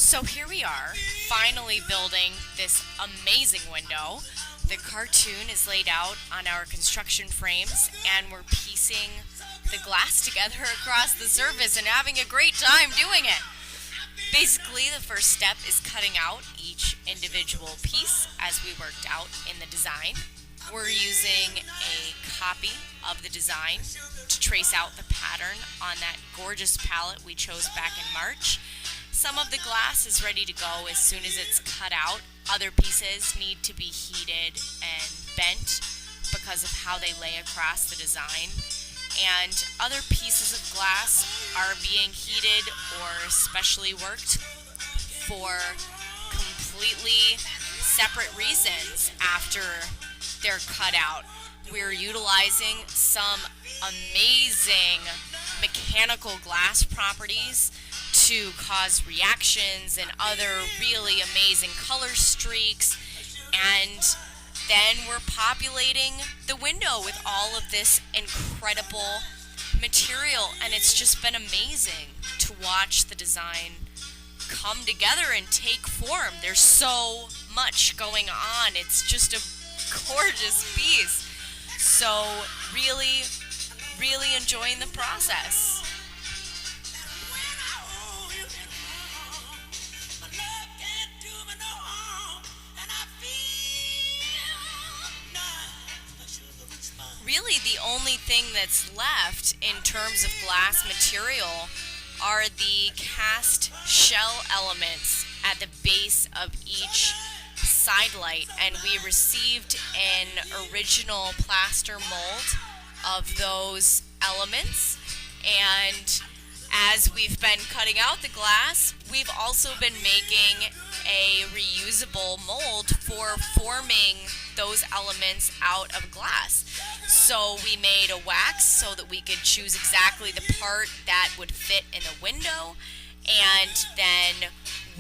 So here we are, finally building this amazing window. The cartoon is laid out on our construction frames, and we're piecing the glass together across the surface and having a great time doing it. Basically, the first step is cutting out each individual piece as we worked out in the design. We're using a copy of the design to trace out the pattern on that gorgeous palette we chose back in March. Some of the glass is ready to go as soon as it's cut out. Other pieces need to be heated and bent because of how they lay across the design. And other pieces of glass are being heated or specially worked for completely separate reasons after they're cut out. We're utilizing some amazing mechanical glass properties to cause reactions and other really amazing color streaks, and then we're populating the window with all of this incredible material, and it's just been amazing to watch the design come together and take form. There's so much going on. It's just a gorgeous piece. So really enjoying the process. Really, the only thing that's left in terms of glass material are the cast shell elements at the base of each side light, and we received an original plaster mold of those elements. And as we've been cutting out the glass, we've also been making a reusable mold for forming those elements out of glass. So we made a wax so that we could choose exactly the part that would fit in the window, and then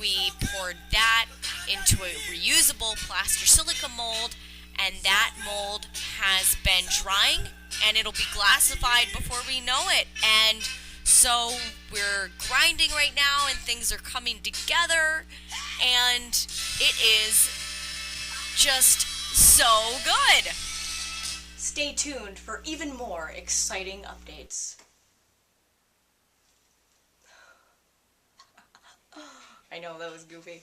we poured that into a reusable plaster silica mold, and that mold has been drying, and it'll be glassified before we know it. And so we're grinding right now, and things are coming together, and it is just so good. Stay tuned for even more exciting updates. I know, that was goofy.